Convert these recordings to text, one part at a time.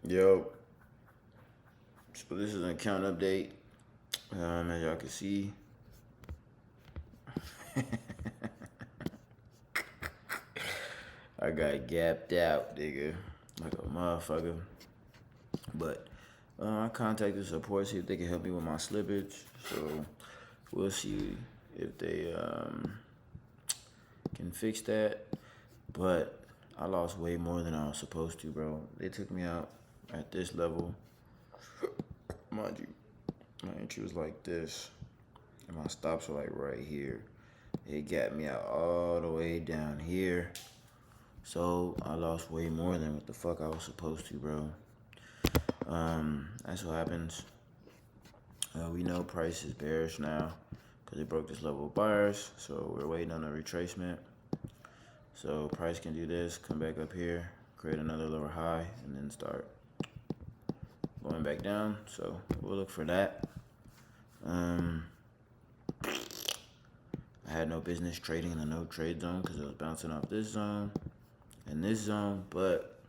Yo, so this is an account update. As y'all can see, I got gapped out, nigga, like a motherfucker. But I contacted support, see if they can help me with my slippage. So we'll see if they can fix that. But I lost way more than I was supposed to, bro. They took me out at this level. Mind you, my entry was like this, and my stops were like right here. It got me out all the way down here. So I lost way more than what the fuck I was supposed to, bro. That's what happens. We know price is bearish now because it broke this level of buyers. So we're waiting on a retracement. So price can do this, come back up here, create another lower high, and then start going back down. So we'll look for that. I had no business trading in the no trade zone because it was bouncing off this zone and this zone, but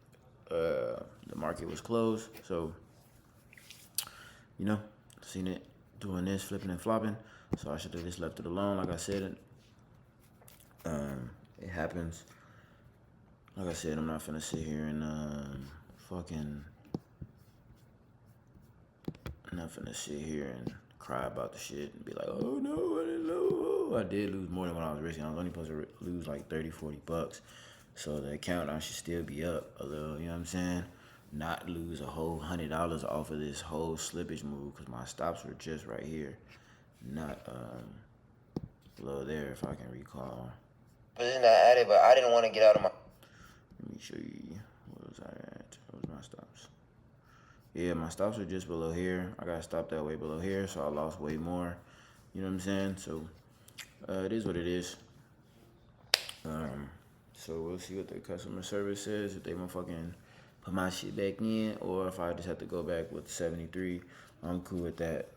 the market was closed. So, seen it doing this, flipping and flopping. So I should have just left it alone. Like I said, it happens. Like I said, I'm not finna sit here and I'm not finna sit here and cry about the shit and be like, oh no, I didn't know. I did lose more than what I was risking. I was only supposed to lose like 30, 40 bucks. So the account I should still be up a little, you know what I'm saying? Not lose a whole $100 off of this whole slippage move because my stops were just right here. Not below there if I can recall. Position I added, but I didn't want to get out of my. Let me show you. What was I at? What was my stops? Yeah, my stops were just below here. I got stopped that way below here, so I lost way more. You know what I'm saying? So it is what it is. So we'll see what the customer service says, if they want fucking put my shit back in, or if I just have to go back with 73. I'm cool with that.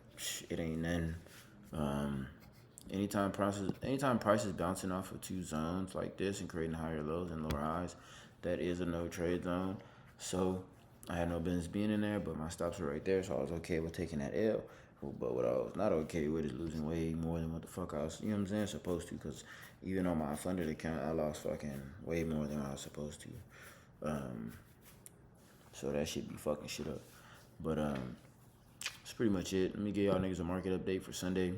It ain't nothing. Anytime price is bouncing off of two zones like this and creating higher lows and lower highs, that is a no trade zone. So I had no business being in there, but my stops were right there, so I was okay with taking that L. But what I was not okay with is losing way more than what the fuck I was, you know what I'm saying, supposed to. Because even on my funded account, I lost fucking way more than I was supposed to. So that shit be fucking shit up. But that's pretty much it. Let me give y'all niggas a market update for Sunday.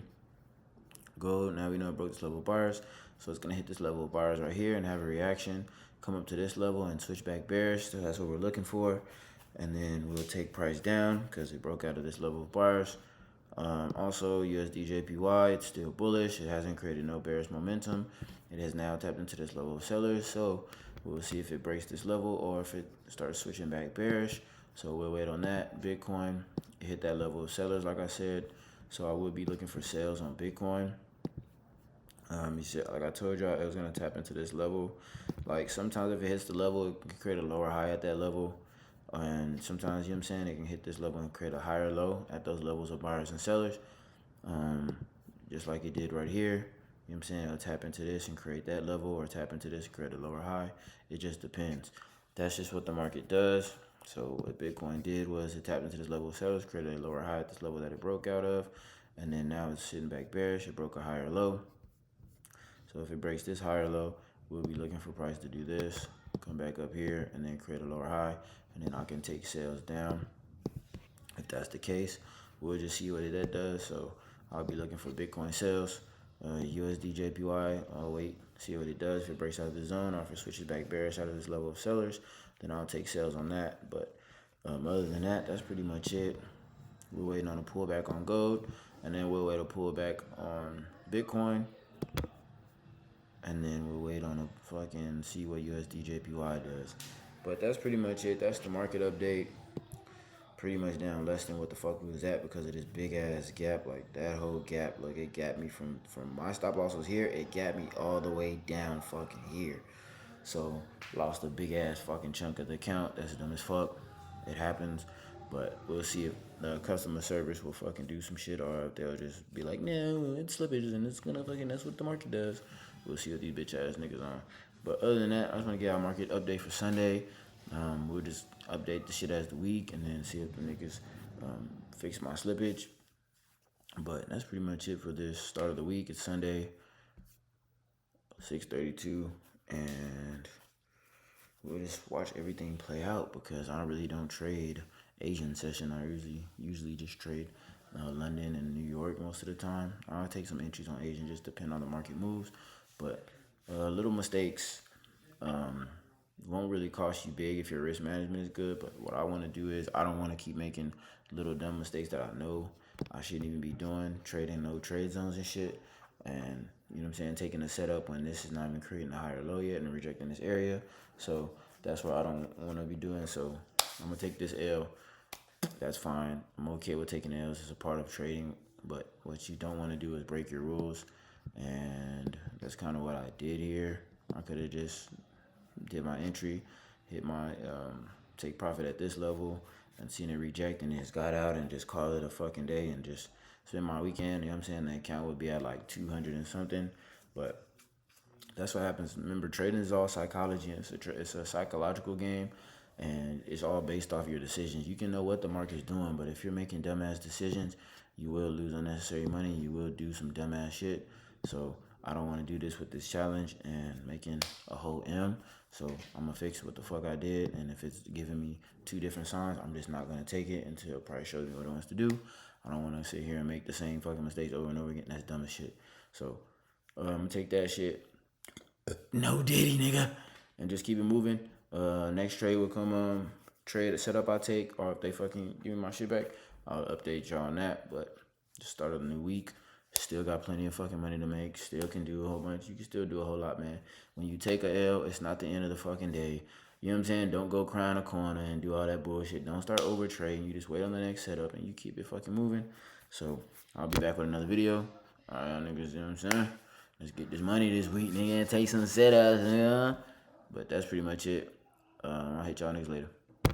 Gold, now we know it broke this level of bars. So it's going to hit this level of bars right here and have a reaction. Come up to this level and switch back bearish. So that's what we're looking for. And then we'll take price down because it broke out of this level of bars. Also, USD JPY, it's still bullish. It hasn't created no bearish momentum. It has now tapped into this level of sellers. So we'll see if it breaks this level or if it starts switching back bearish. So we'll wait on that. Bitcoin, it hit that level of sellers, like I said. So I would be looking for sales on Bitcoin. You see, like I told y'all, it was going to tap into this level. Like sometimes if it hits the level, it can create a lower high at that level. And sometimes, you know what I'm saying, it can hit this level and create a higher low at those levels of buyers and sellers. Just like it did right here. You know what I'm saying? It'll tap into this and create that level, or tap into this and create a lower high. It just depends. That's just what the market does. So what Bitcoin did was it tapped into this level of sellers, created a lower high at this level that it broke out of. And then now it's sitting back bearish. It broke a higher low. So if it breaks this higher low, we'll be looking for price to do this, come back up here, and then create a lower high, and then I can take sales down. If that's the case, we'll just see what that does. So I'll be looking for Bitcoin sales, USD JPY. I'll wait, see what it does. If it breaks out of the zone, or if it switches back bearish out of this level of sellers, then I'll take sales on that. But other than that, that's pretty much it. We're waiting on a pullback on gold, and then we'll wait a pullback on Bitcoin. And then we'll wait on a fucking see what USD JPY does. But that's pretty much it. That's the market update. Pretty much down less than what the fuck we was at because of this big ass gap. Like that whole gap, look, it gapped me from my stop loss was here. It gapped me all the way down fucking here. So lost a big ass fucking chunk of the account. That's dumb as fuck. It happens. But we'll see if the customer service will fucking do some shit or if they'll just be like, no, it's slippage and it's gonna fucking, that's what the market does. We'll see what these bitch ass niggas on. But other than that, I just want to get our market update for Sunday. We'll just update the shit as the week and then see if the niggas fix my slippage. But that's pretty much it for this start of the week. It's Sunday, 6:32, and we'll just watch everything play out because I really don't trade Asian session. I usually just trade London and New York most of the time. I'll take some entries on Asian, just depend on the market moves. But little mistakes won't really cost you big if your risk management is good. But what I want to do is I don't want to keep making little dumb mistakes that I know I shouldn't even be doing, trading no trade zones and shit. And you know what I'm saying, taking a setup when this is not even creating a higher low yet and rejecting this area. So that's what I don't want to be doing. So I'm gonna take this L. That's fine. I'm okay with taking L's. It's a part of trading. But what you don't want to do is break your rules. And that's kind of what I did here. I could have just did my entry, hit my take profit at this level, and seen it reject, and just got out and just call it a fucking day and just spend my weekend. You know what I'm saying? The account would be at like 200 and something, but that's what happens. Remember, trading is all psychology. It's a psychological game, and it's all based off your decisions. You can know what the market's doing, but if you're making dumbass decisions, you will lose unnecessary money. You will do some dumbass shit. So I don't want to do this with this challenge and making a whole M. So I'm gonna fix what the fuck I did, and if it's giving me two different signs, I'm just not gonna take it until it probably shows me what it wants to do. I don't want to sit here and make the same fucking mistakes over and over again. That's dumb as shit. So I'm gonna take that shit. No Diddy, nigga, and just keep it moving. Next trade will come. Trade setup I take, or if they fucking give me my shit back, I'll update y'all on that. But the start of the new week, still got plenty of fucking money to make. Still can do a whole bunch. You can still do a whole lot, man. When you take a L, it's not the end of the fucking day. You know what I'm saying? Don't go cry in a corner and do all that bullshit. Don't start over trading. You just wait on the next setup and you keep it fucking moving. So I'll be back with another video. All right, y'all niggas, you know what I'm saying? Let's get this money this week, nigga, and take some setups, nigga. But that's pretty much it. I'll hit y'all niggas later.